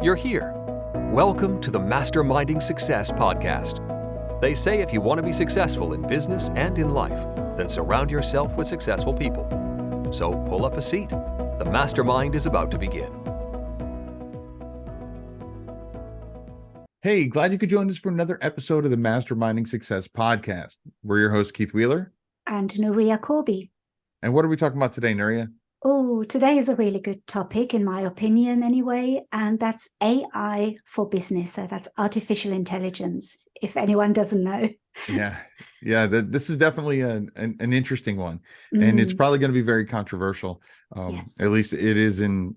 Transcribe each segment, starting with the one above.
You're here. Welcome to the Masterminding Success podcast. They say if you want to be successful in business and in life, then surround yourself with successful people. So pull up a seat. The mastermind is about to begin. Hey, glad you could join us for another episode of the Masterminding Success podcast. We're your host, Keith Wheeler. And Nuria Corby. And what are we talking about today, Nuria? Oh, today is a really good topic, in my opinion, anyway, and that's AI for business. So that's artificial intelligence, if anyone doesn't know. Yeah. This is definitely an interesting one, and it's probably going to be very controversial. Yes. At least it is in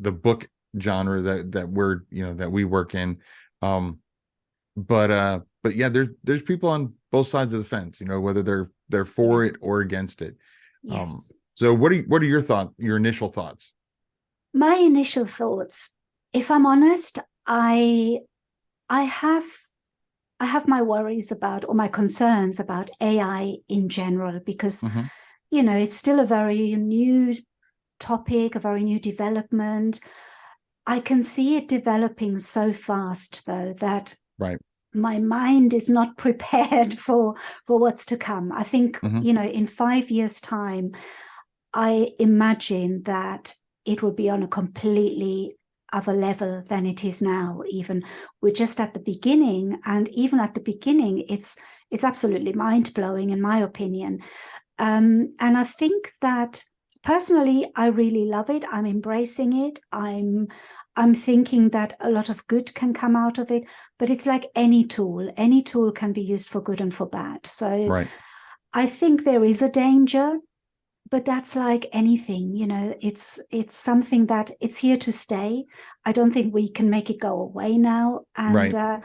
the book genre that we work in. But yeah, there's people on both sides of the fence, whether they're for it or against it. Yes. So what are your initial thoughts? My initial thoughts, if I'm honest, I have my worries about, or my concerns about AI in general, because, it's still a very new topic, a very new development. I can see it developing so fast, though, that my mind is not prepared for what's to come. I think, in 5 years' time, I imagine that it will be on a completely other level than it is now. Even we're just at the beginning, and even at the beginning, it's absolutely mind-blowing, in my opinion. And I think that personally, I really love it. I'm embracing it. I'm thinking that a lot of good can come out of it, but it's like any tool. Any tool can be used for good and for bad. So I think there is a danger. But that's like anything, it's something that it's here to stay. I don't think we can make it go away now. And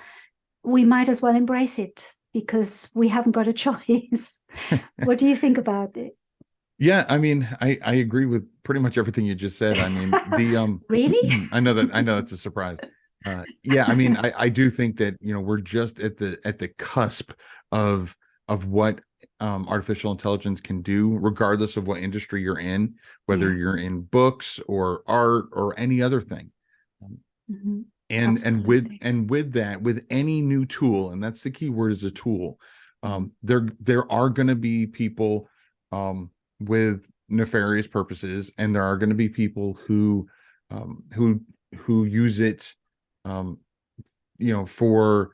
we might as well embrace it because we haven't got a choice. What do you think about it? Yeah, I mean, I agree with pretty much everything you just said. I mean, Really? I know that's a surprise. Yeah, I mean, I do think that, we're just at the cusp of what artificial intelligence can do, regardless of what industry you're in, whether you're in books or art or any other thing. And with that, with any new tool, and that's the key word, is a tool. There are going to be people with nefarious purposes, and there are going to be people who use it for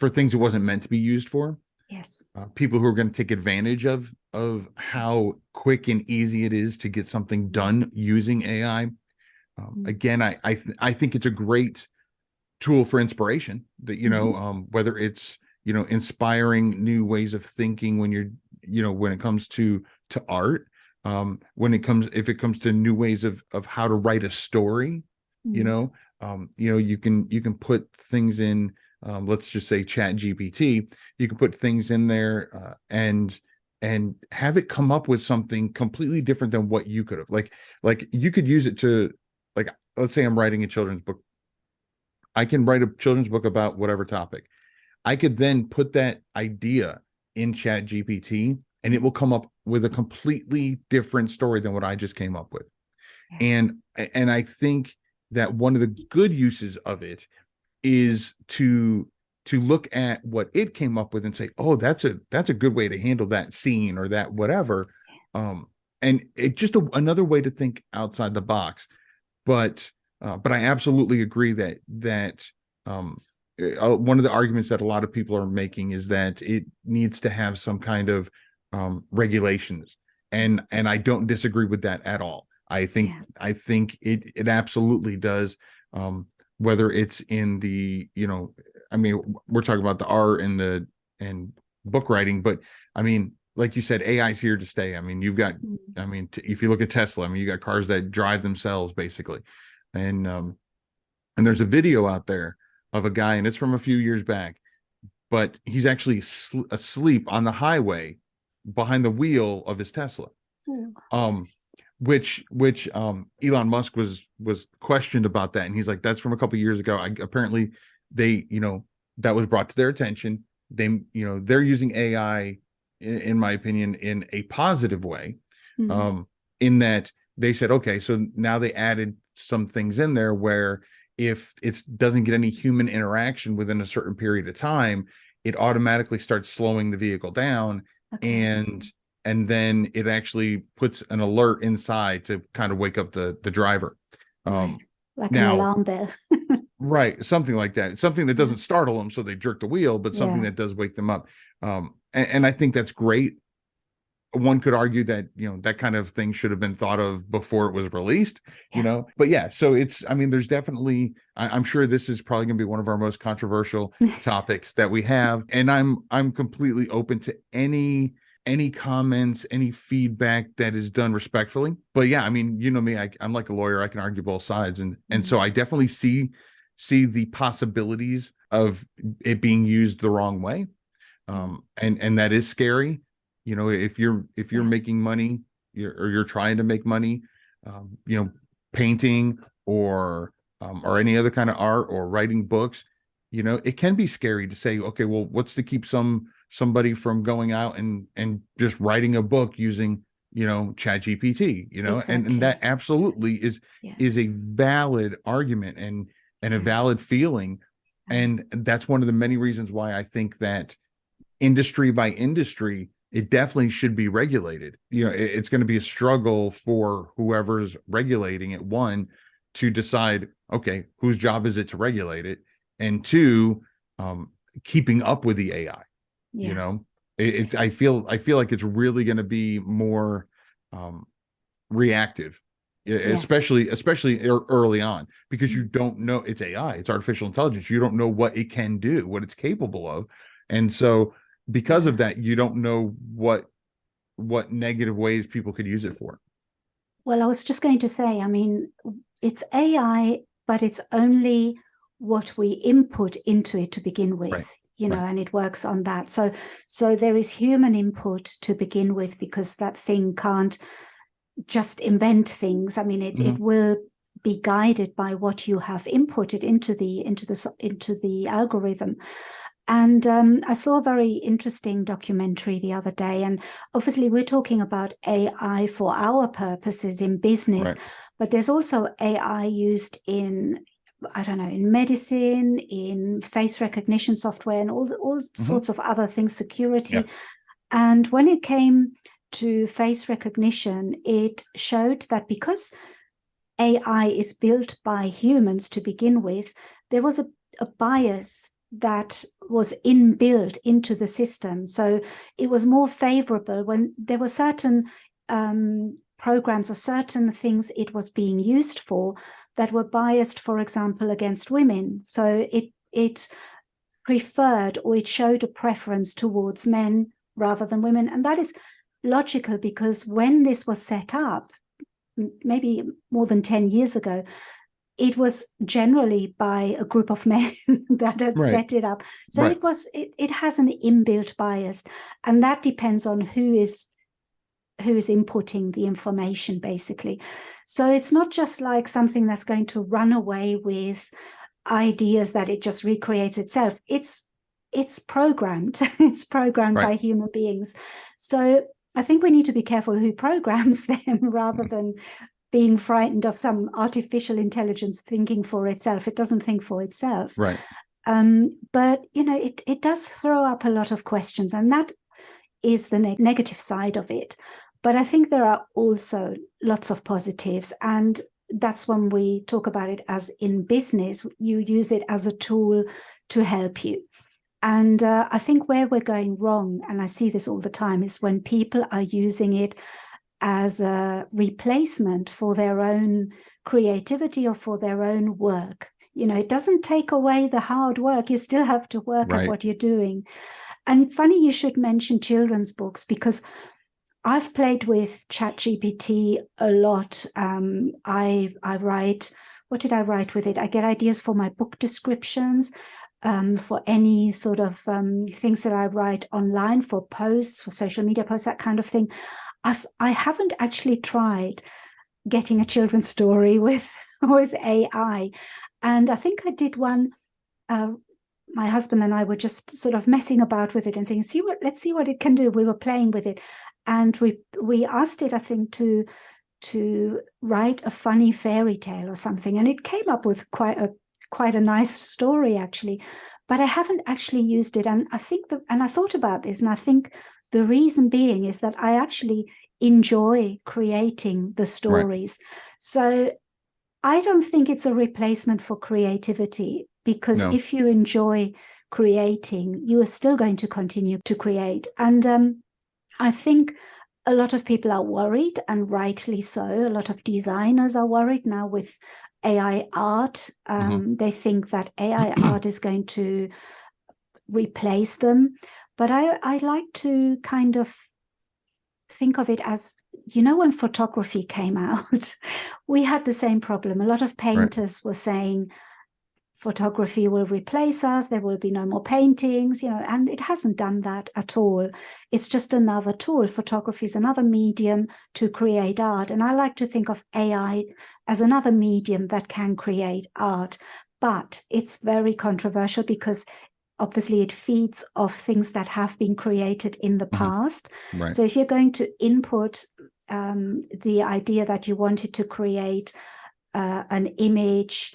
things it wasn't meant to be used for. Yes. People who are going to take advantage of how quick and easy it is to get something done using AI. Again, I think it's a great tool for inspiration, that whether it's inspiring new ways of thinking when when it comes to art, if it comes to new ways of how to write a story, you can put things in. Let's just say Chat GPT, you can put things in there and have it come up with something completely different than what you could have. Like you could use it to, like, let's say I'm writing a children's book. I can write a children's book about whatever topic. I could then put that idea in Chat GPT, and it will come up with a completely different story than what I just came up with. And I think that one of the good uses of it is to look at what it came up with and say, oh, that's a good way to handle that scene or that whatever. And it's just another way to think outside the box. But I absolutely agree that one of the arguments that a lot of people are making is that it needs to have some kind of regulations. And I don't disagree with that at all. I think it absolutely does. Whether it's in the, I mean, we're talking about the art and book writing, but I mean, like you said, AI is here to stay. I mean, you've got, if you look at Tesla, I mean, you got cars that drive themselves basically. And there's a video out there of a guy, and it's from a few years back, but he's actually asleep on the highway behind the wheel of his Tesla. Which Elon Musk was questioned about that, and he's like, that's from a couple of years ago. Apparently they, that was brought to their attention. They, they're using AI, in my opinion, in a positive way, in that they said, okay, so now they added some things in there where if it doesn't get any human interaction within a certain period of time, it automatically starts slowing the vehicle down. Okay. And then it actually puts an alert inside to kind of wake up the driver. Right. Like an Now, alarm bell. right, something like that, something that doesn't startle them so they jerk the wheel, but something Yeah. that does wake them up. And I think that's great. One could argue that, that kind of thing should have been thought of before it was released, Yeah. but yeah, so there's definitely, I'm sure this is probably going to be one of our most controversial topics that we have. And I'm completely open to any comments, any feedback that is done respectfully. But yeah, I mean, me, I'm like a lawyer. I can argue both sides. And so I definitely see the possibilities of it being used the wrong way. And that is scary. If you're making money, you're trying to make money, painting or any other kind of art or writing books, it can be scary to say, okay, well, what's to keep somebody from going out and just writing a book using, ChatGPT, Exactly. and that absolutely is a valid argument and a valid feeling. And that's one of the many reasons why I think that industry by industry, it definitely should be regulated. It's going to be a struggle for whoever's regulating it, one, to decide, okay, whose job is it to regulate it, and two, keeping up with the AI. I feel like it's really going to be more reactive, especially early on, because you don't know. It's AI, it's artificial intelligence. You don't know what it can do, what it's capable of. And so because of that, you don't know what negative ways people could use it for. Well, I was just going to say, I mean, it's AI, but it's only what we input into it to begin with. Right. And it works on that. So there is human input to begin with, because that thing can't just invent things. I mean, it will be guided by what you have inputted into the algorithm. And I saw a very interesting documentary the other day. And obviously, we're talking about AI for our purposes in business, but there's also AI used in, I don't know, in medicine, in face recognition software, and all sorts of other things, security. Yeah. And when it came to face recognition, it showed that because AI is built by humans to begin with, there was a bias that was inbuilt into the system. So it was more favorable when there were certain programs or certain things it was being used for that were biased, for example, against women. So it preferred, or it showed a preference towards men rather than women. And that is logical, because when this was set up, maybe more than 10 years ago, it was generally by a group of men that had set it up. So it has an inbuilt bias, and that depends on who is inputting the information, basically. So it's not just like something that's going to run away with ideas that it just recreates itself. It's programmed. It's programmed by human beings. So I think we need to be careful who programs them, rather than being frightened of some artificial intelligence thinking for itself. It doesn't think for itself. Right. But, it does throw up a lot of questions, and that is the negative side of it. But I think there are also lots of positives. And that's when we talk about it as in business, you use it as a tool to help you. And I think where we're going wrong, and I see this all the time, is when people are using it as a replacement for their own creativity or for their own work. It doesn't take away the hard work. You still have to work at what you're doing. And funny you should mention children's books, because I've played with ChatGPT a lot. I write, what did I write with it? I get ideas for my book descriptions, for any sort of things that I write online, for posts, for social media posts, that kind of thing. I haven't actually tried getting a children's story with AI. And I think I did one. My husband and I were just sort of messing about with it and saying, let's see what it can do. We were playing with it. And we asked it, I think, to write a funny fairy tale or something. And it came up with quite quite a nice story actually, but I haven't actually used it. And I think and I thought about this, and I think the reason being is that I actually enjoy creating the stories. So I don't think it's a replacement for creativity, because No. if you enjoy creating, you are still going to continue to create. And I think a lot of people are worried, and rightly so. A lot of designers are worried now with AI art. They think that AI art is going to replace them. But I like to kind of think of it as, when photography came out, we had the same problem. A lot of painters were saying photography will replace us, there will be no more paintings, and it hasn't done that at all. It's just another tool. Photography is another medium to create art. And I like to think of AI as another medium that can create art. But it's very controversial, because obviously it feeds off things that have been created in the past. So if you're going to input the idea that you wanted to create an image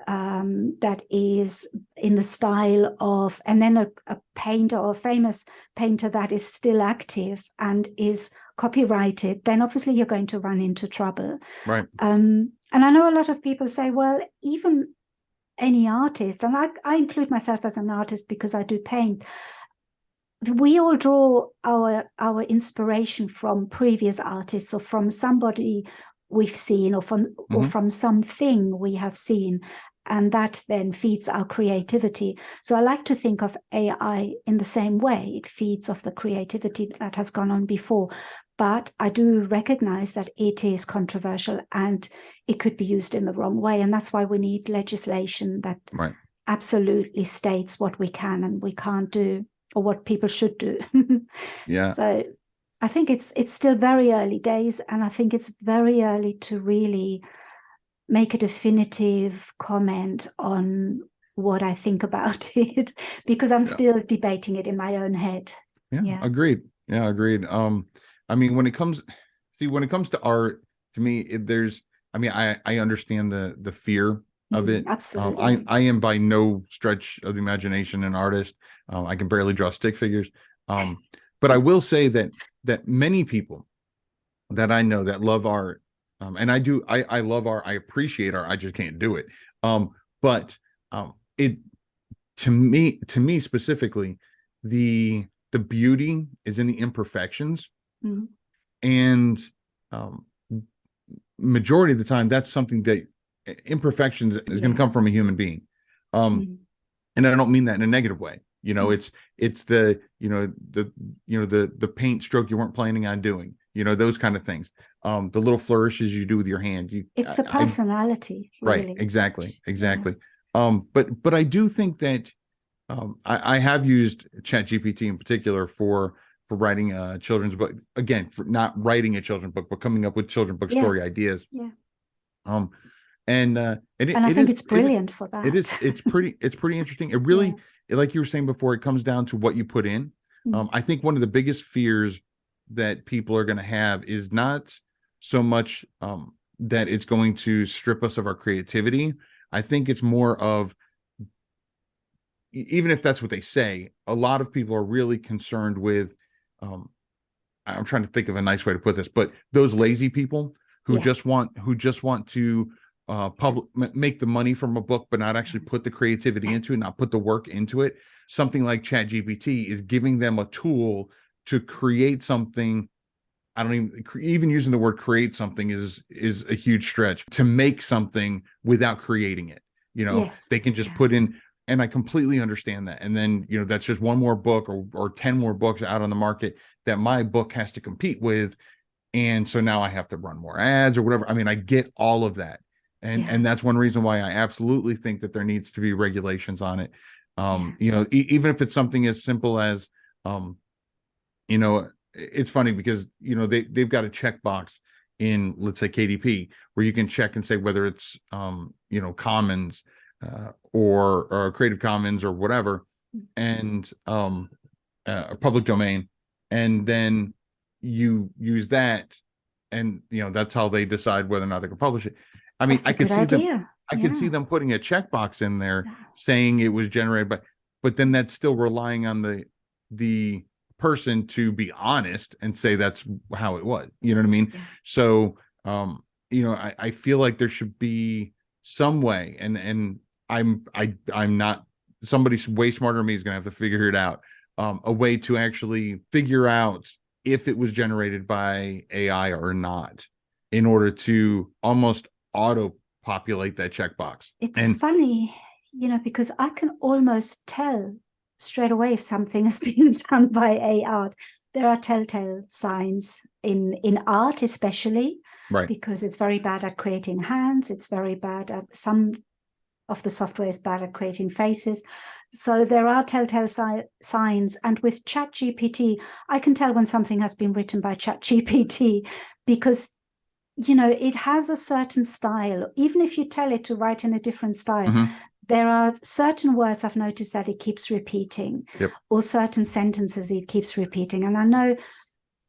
that is in the style of, and then a painter or a famous painter that is still active and is copyrighted, then obviously you're going to run into trouble. And I know a lot of people say, well, even any artist, and I include myself as an artist because I do paint, we all draw our inspiration from previous artists, or from somebody we've seen, or from something we have seen, and that then feeds our creativity. So I like to think of AI in the same way. It feeds off the creativity that has gone on before. But I do recognize that it is controversial, and it could be used in the wrong way. And that's why we need legislation that absolutely states what we can and we can't do, or what people should do. So I think it's still very early days, and I think it's very early to really make a definitive comment on what I think about it, because I'm still debating it in my own head. Agreed. I mean, when it comes to art, to me, I understand the fear of it. Absolutely. I am by no stretch of the imagination an artist. I can barely draw stick figures. But I will say that many people that I know that love art, and I love art, I appreciate art, I just can't do it. But it, to me specifically, the beauty is in the imperfections. And majority of the time, that's something that imperfections is going to come from a human being. And I don't mean that in a negative way. It's the paint stroke you weren't planning on doing, those kind of things. The little flourishes you do with your hand. It's the personality, really. Right. Exactly. But I do think that I have used ChatGPT in particular for writing a children's book. Again, for not writing a children's book, but coming up with children's book story ideas. And I think it's brilliant for that. It's pretty interesting. It really, like you were saying before, it comes down to what you put in. I think one of the biggest fears that people are going to have is not so much that it's going to strip us of our creativity. I think it's more of, even if that's what they say, a lot of people are really concerned with, I'm trying to think of a nice way to put this, but those lazy people who just want to make the money from a book, but not actually put the creativity into it, not put the work into it. Something like ChatGPT is giving them a tool to create something. I don't even using the word create something is a huge stretch, to make something without creating it. They can just put in, and I completely understand that. And then, that's just one more book or 10 more books out on the market that my book has to compete with. And so now I have to run more ads or whatever. I mean, I get all of that. And that's one reason why I absolutely think that there needs to be regulations on it. Even if it's something as simple as, it's funny because, they've got a checkbox in, let's say, KDP, where you can check and say whether it's, Commons or Creative Commons or whatever, and a public domain. And then you use that, and, that's how they decide whether or not they can publish it. I mean, I could I could see Yeah. them putting a checkbox in there Yeah. saying it was generated by, but then that's still relying on the person to be honest and say that's how it was. You know what I mean? Yeah. So I feel like there should be some way, and I'm not, somebody way smarter than me is gonna have to figure it out. A way to actually figure out if it was generated by AI or not, in order to almost auto populate that checkbox. It's And funny, because I can almost tell straight away if something has been done by AI. There are telltale signs in art, especially, right, because it's very bad at creating hands. It's very bad at, some of the software is bad at creating faces. So there are telltale signs. And with ChatGPT, I can tell when something has been written by ChatGPT, because it has a certain style. Even if you tell it to write in a different style, mm-hmm. there are certain words I've noticed that it keeps repeating, Yep. or certain sentences it keeps repeating. And I know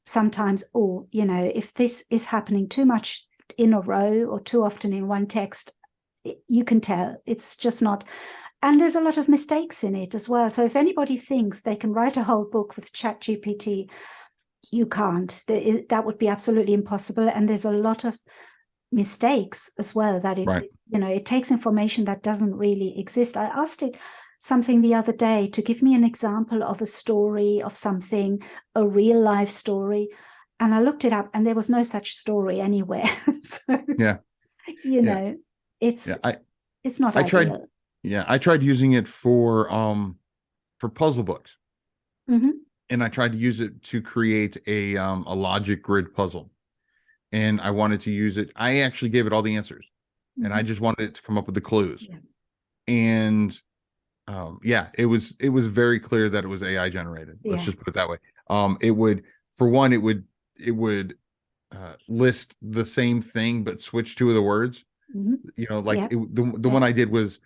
sometimes, if this is happening too much in a row or too often in one text, you can tell it's just not. And there's a lot of mistakes in it as well. So if anybody thinks they can write a whole book with ChatGPT, you can't. That would be absolutely impossible. And there's a lot of mistakes as well, that Right. it takes information that doesn't really exist. I asked it something the other day to give me an example of a story of something, a real life story. And I looked it up and there was no such story anywhere. So, Yeah. it's not ideal. I tried using it for puzzle books. Mm-hmm. And I tried to use it to create a logic grid puzzle. And I wanted to use it. I actually gave it all the answers, Mm-hmm. and I just wanted it to come up with the clues. Yeah. And it was very clear that it was AI generated. Let's just put it that way. It would, for one, it would list the same thing but switch two of the words. Mm-hmm. The one I did was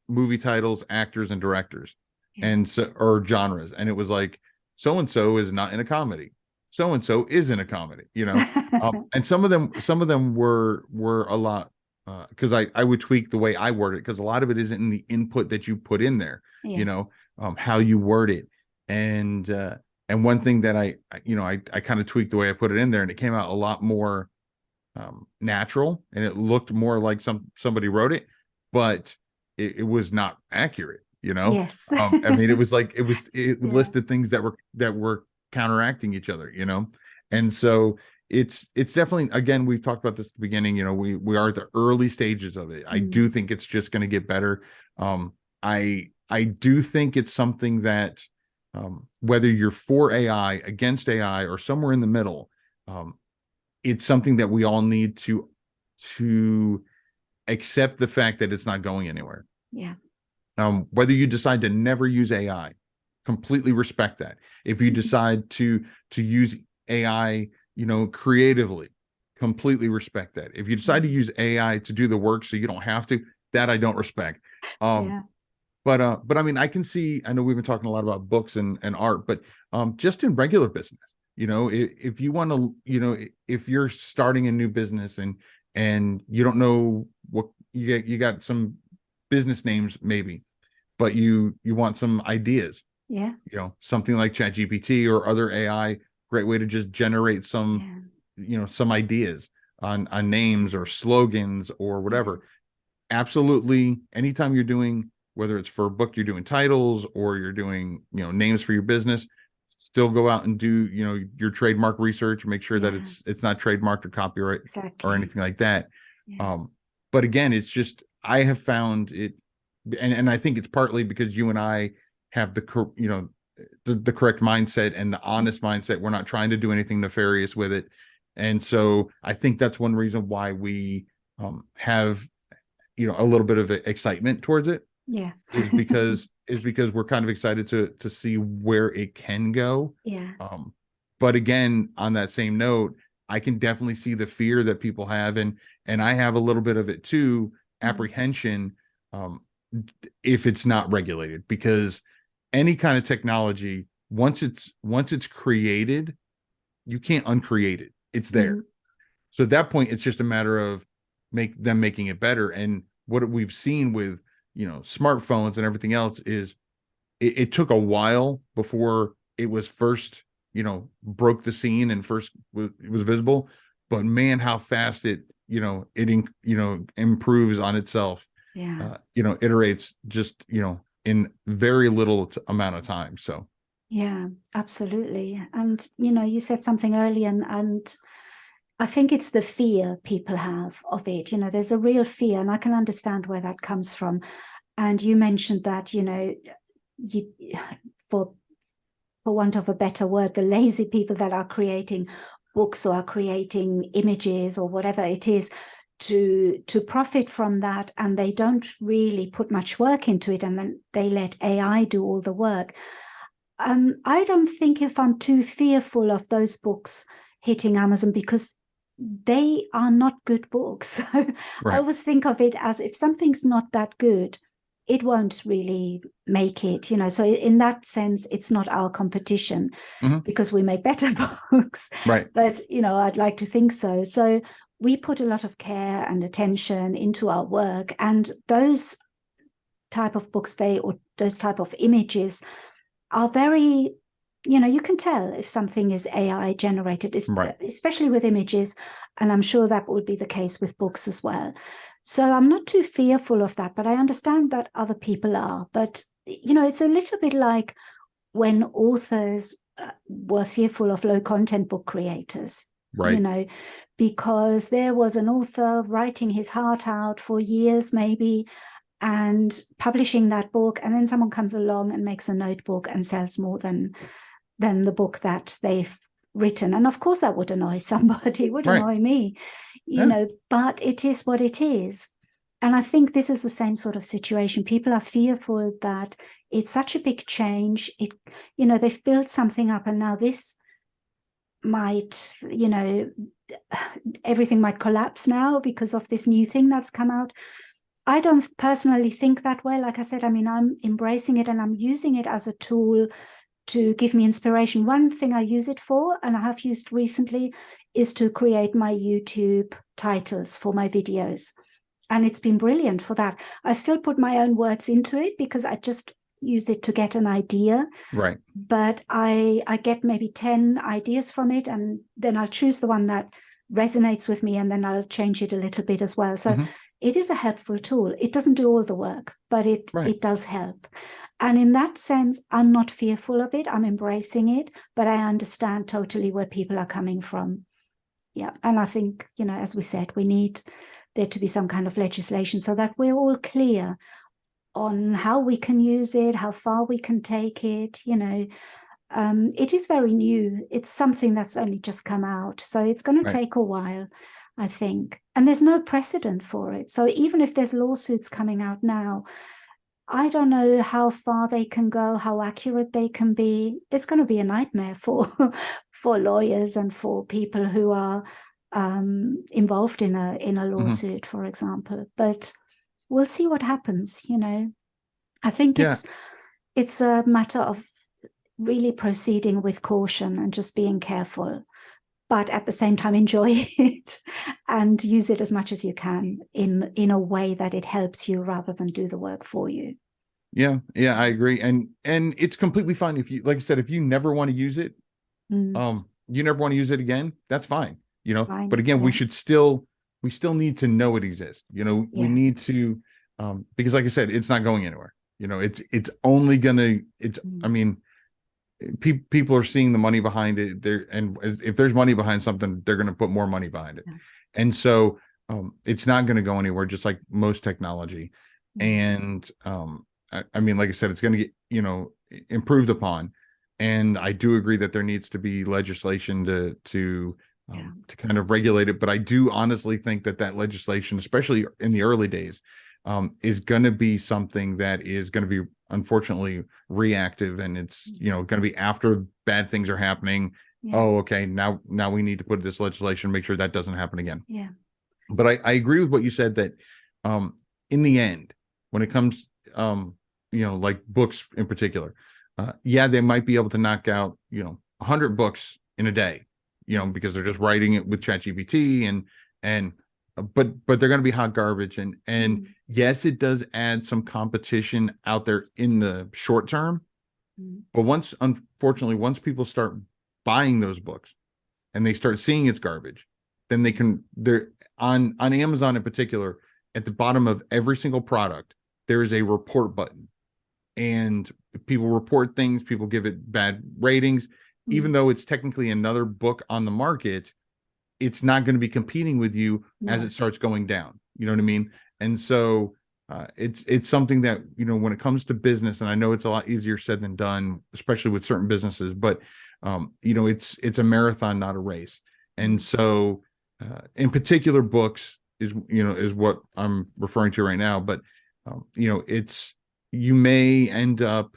movie titles, actors, and directors, and so, or genres, and it was like, so and so is not in a comedy, so and so is in a comedy, and some of them were a lot, because I would tweak the way I word it, because a lot of it isn't in the input that you put in there. Yes. How you word it, and one thing that I kind of tweaked the way I put it in there, and it came out a lot more natural, and it looked more like somebody wrote it, but it was not accurate. Yes. I mean, it was like it listed things that were counteracting each other. And so it's definitely, again, we've talked about this at the beginning. We are at the early stages of it. I do think it's just going to get better. I do think it's something that, whether you're for AI, against AI, or somewhere in the middle, it's something that we all need to accept the fact that it's not going anywhere. Yeah. Whether you decide to never use AI, completely respect that. If you decide to use AI, creatively, completely respect that. If you decide to use AI to do the work so you don't have to, that I don't respect. But I mean, I know we've been talking a lot about books and art, but just in regular business, if you want to, if you're starting a new business and you don't know what you got some business names maybe, but you want some ideas, something like ChatGPT or other AI, great way to just generate some some ideas on names or slogans or whatever. Absolutely, anytime you're doing, whether it's for a book, you're doing titles, or you're doing names for your business, still go out and do your trademark research, make sure that it's not trademarked or copyright or anything like that. But again, it's just, I have found it, and I think it's partly because you and I have the correct mindset and the honest mindset. We're not trying to do anything nefarious with it, and so I think that's one reason why we have a little bit of excitement towards it. is because we're kind of excited to see where it can go. But again, on that same note, I can definitely see the fear that people have, and I have a little bit of it too, apprehension, if it's not regulated, because any kind of technology, once it's created, you can't uncreate it. It's there. So at that point, it's just a matter of making it better. And what we've seen with, smartphones and everything else is it took a while before it was first, broke the scene and first it was visible. But man, how fast it improves on itself. Yeah. Iterates just, in very little amount of time. So. Yeah, absolutely. And, you said something earlier, and I think it's the fear people have of it. There's a real fear, and I can understand where that comes from. And you mentioned that, for want of a better word, the lazy people that are creating books or are creating images or whatever it is to profit from that, and they don't really put much work into it, and then they let AI do all the work. I don't think if I'm too fearful of those books hitting Amazon, because they are not good books. Right. I always think of it as if something's not that good, it won't really make it, So in that sense, it's not our competition, because we make better books. Right. But, I'd like to think so. So we put a lot of care and attention into our work, and those type of books, or those type of images are very, you can tell if something is AI generated, especially with images. And I'm sure that would be the case with books as well. So I'm not too fearful of that, but I understand that other people are. But, it's a little bit like when authors were fearful of low content book creators, right. Because there was an author writing his heart out for years, maybe, and publishing that book, and then someone comes along and makes a notebook and sells more than the book that they've written. And of course that would annoy somebody, it would annoy me, but it is what it is. And I think this is the same sort of situation. People are fearful that it's such a big change. They've built something up, and now this might, everything might collapse now because of this new thing that's come out. I don't personally think that way. Like I said, I'm embracing it, and I'm using it as a tool to give me inspiration. One thing I use it for, and I have used recently, is to create my YouTube titles for my videos. And it's been brilliant for that. I still put my own words into it because I just use it to get an idea. Right. But I get maybe 10 ideas from it, and then I'll choose the one that resonates with me, and then I'll change it a little bit as well. So it is a helpful tool. It doesn't do all the work, but it does help. And in that sense, I'm not fearful of it. I'm embracing it, but I understand totally where people are coming from. Yeah. And I think, as we said, we need there to be some kind of legislation so that we're all clear on how we can use it, how far we can take it. It is very new. It's something that's only just come out. So it's going to take a while, I think. And there's no precedent for it. So even if there's lawsuits coming out now, I don't know how far they can go, how accurate they can be. It's going to be a nightmare for lawyers and for people who are involved in a lawsuit, for example. But we'll see what happens. I think it's a matter of really proceeding with caution and just being careful, but at the same time enjoy it and use it as much as you can in a way that it helps you rather than do the work for you. Yeah, I agree. And it's completely fine if you, like I said, if you never want to use it, you never want to use it again, that's fine. But again, we still need to know it exists. We need to, because like I said, it's not going anywhere. It's only gonna, people are seeing the money behind it there, and if there's money behind something, they're going to put more money behind it. And so it's not going to go anywhere, just like most technology. And like I said, it's going to get improved upon, and I do agree that there needs to be legislation to kind of regulate it. But I do honestly think that legislation, especially in the early days, is going to be something that is going to be unfortunately reactive, and it's going to be after bad things are happening. Oh, okay, now we need to put this legislation, make sure that doesn't happen again. But I agree with what you said, that in the end, when it comes like books in particular, they might be able to knock out 100 books in a day, because they're just writing it with ChatGPT, and but they're going to be hot garbage. And Mm. yes, it does add some competition out there in the short term. Mm. But unfortunately, once people start buying those books and they start seeing it's garbage, then they're on Amazon in particular, at the bottom of every single product, there is a report button, and people report things, people give it bad ratings, even though it's technically another book on the market. It's not going to be competing with you as it starts going down. You know what I mean? And so it's something that, when it comes to business, and I know it's a lot easier said than done, especially with certain businesses, but it's a marathon, not a race. And so in particular, books is what I'm referring to right now. But you may end up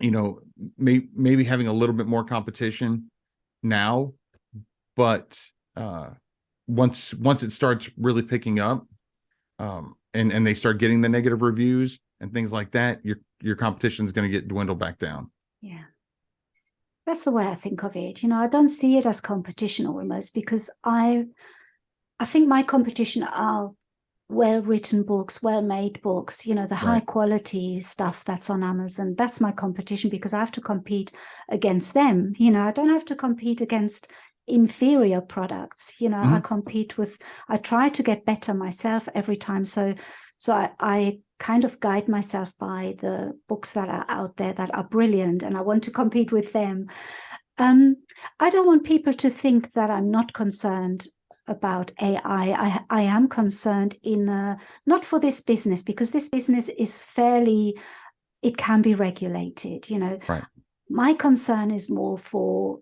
maybe having a little bit more competition now, but once it starts really picking up, and they start getting the negative reviews and things like that, your competition is going to get dwindled back down. Yeah. That's the way I think of it. I don't see it as competition almost, because I think my competition are well-written books, well-made books, the high quality stuff that's on Amazon. That's my competition, because I have to compete against them. I don't have to compete against inferior products. I try to get better myself every time. So I kind of guide myself by the books that are out there that are brilliant, and I want to compete with them. I don't want people to think that I'm not concerned about AI. I am concerned not for this business, because this business is it can be regulated. Right. My concern is more for,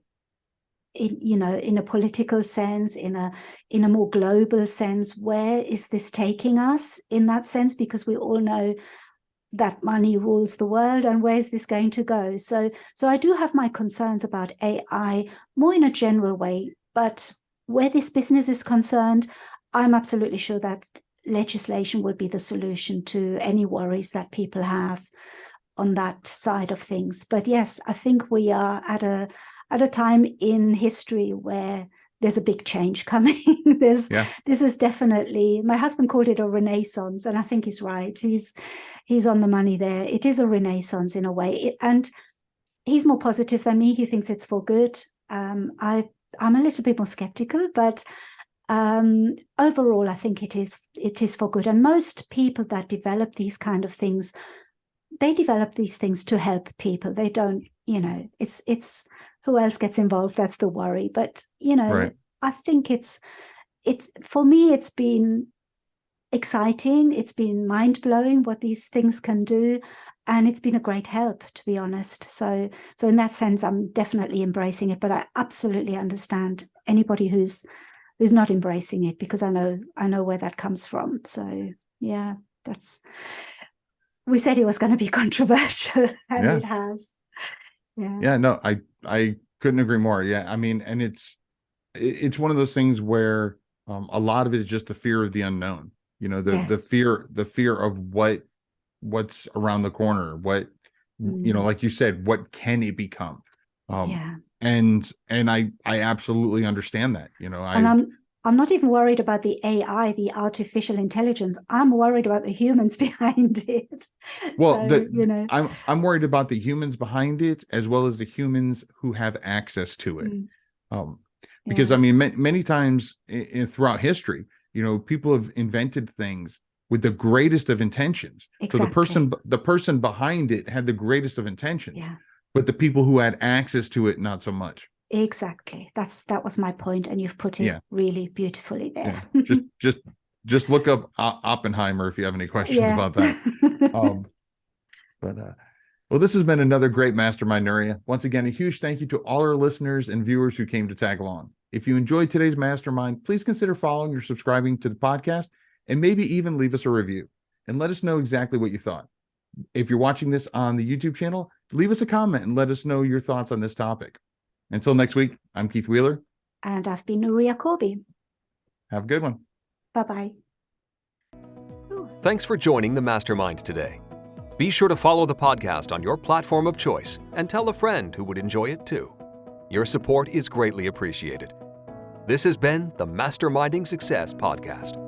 in a political sense, in a more global sense. Where is this taking us in that sense? Because we all know that money rules the world, and where is this going to go? So I do have my concerns about AI more in a general way, but where this business is concerned, I'm absolutely sure that legislation will be the solution to any worries that people have on that side of things. But yes, I think we are at a time in history where there's a big change coming. This is definitely, my husband called it a renaissance, and I think he's right. He's on the money there. It is a renaissance in a way, and he's more positive than me. He thinks it's for good. I'm a little bit more skeptical, but overall, I think it is for good. And most people that develop these kind of things, they develop these things to help people. They don't, it's who else gets involved? That's the worry. But, Right. I think it's for me, it's been exciting. It's been mind-blowing what these things can do. And it's been a great help, to be honest. So in that sense, I'm definitely embracing it. But I absolutely understand anybody who's not embracing it, because I know where that comes from. So yeah, we said it was going to be controversial, and it has. Yeah. Yeah, no, I couldn't agree more. Yeah, I mean, and it's one of those things where a lot of it is just the fear of the unknown. The fear of what's around the corner, what like you said, what can it become? And I absolutely understand that. And I'm not even worried about the AI, the artificial intelligence. I'm worried about the humans behind it. Well, I'm worried about the humans behind it, as well as the humans who have access to it. Because I mean, many times throughout history, people have invented things with the greatest of intentions. Exactly. So the person behind it had the greatest of intentions, but the people who had access to it, not so much. Exactly. That was my point, and you've put it really beautifully there. Yeah. Just look up Oppenheimer if you have any questions about that. Well, this has been another great Mastermind, Nuria. Once again, a huge thank you to all our listeners and viewers who came to tag along. If you enjoyed today's Mastermind, please consider following or subscribing to the podcast, and maybe even leave us a review and let us know exactly what you thought. If you're watching this on the YouTube channel, leave us a comment and let us know your thoughts on this topic. Until next week, I'm Keith Wheeler. And I've been Nuria Corby. Have a good one. Bye-bye. Thanks for joining the Mastermind today. Be sure to follow the podcast on your platform of choice and tell a friend who would enjoy it too. Your support is greatly appreciated. This has been the Masterminding Success Podcast.